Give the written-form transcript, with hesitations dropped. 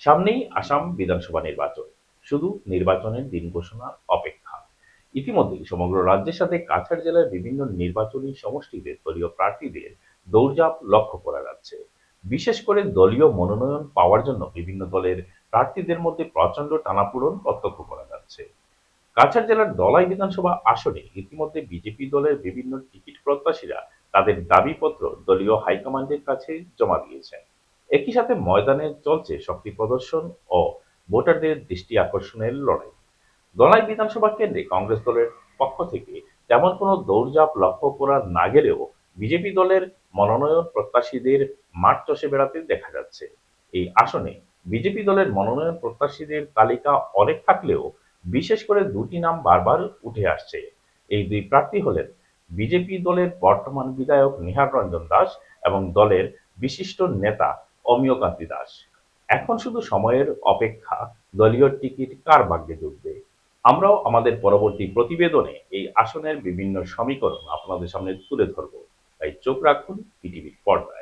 সামনেই আসাম বিধানসভা নির্বাচন। শুধু নির্বাচনের দিন ঘোষণার অপেক্ষা। ইতিমধ্যেই সমগ্র রাজ্যের সাথে কাছাড় জেলার বিভিন্ন নির্বাচনী সমষ্টিতে দলীয় প্রার্থীদের দৌড়ঝাঁপ লক্ষ্য করা যাচ্ছে। বিশেষ করে দলীয় মনোনয়ন পাওয়ার জন্য বিভিন্ন দলের প্রার্থীদের মধ্যে প্রচণ্ড টানাপোড়েন প্রত্যক্ষ করা যাচ্ছে। কাছাড় জেলার ধলাই বিধানসভা আসনে ইতিমধ্যে বিজেপি দলের বিভিন্ন টিকিট প্রত্যাশীরা তাদের দাবিপত্র দলীয় হাইকমান্ডের কাছে জমা দিয়েছেন। একই সাথে ময়দানে চলছে শক্তি প্রদর্শন ও ভোটারদের দৃষ্টি আকর্ষণের লড়াই। ধলাই বিধানসভা কেন্দ্রে কংগ্রেস দলের পক্ষ থেকে তেমন কোনো দৌড়ঝাঁপ লক্ষ্য করা না গেলেও বিজেপি দলের মনোনয়ন প্রত্যাশীদের মাঠ চষে বেড়াতে দেখা যাচ্ছে। এই আসনে বিজেপি দলের মনোনয়ন প্রত্যাশীদের তালিকা অনেক থাকলেও বিশেষ করে দুটি নাম বারবার উঠে আসছে। এই দুই প্রার্থী হলেন বিজেপি দলের বর্তমান বিধায়ক নিহার রঞ্জন দাস এবং দলের বিশিষ্ট নেতা অমিয় কান্তি দাস। এখন শুধু সময়ের অপেক্ষা, দলীয় টিকিট কার ভাগ্যে জুটবে। আমরাও আমাদের পরবর্তী প্রতিবেদনে এই আসনের বিভিন্ন সমীকরণ আপনাদের সামনে তুলে ধরব। তাই চোখ রাখুন পিটিভির পর্দায়।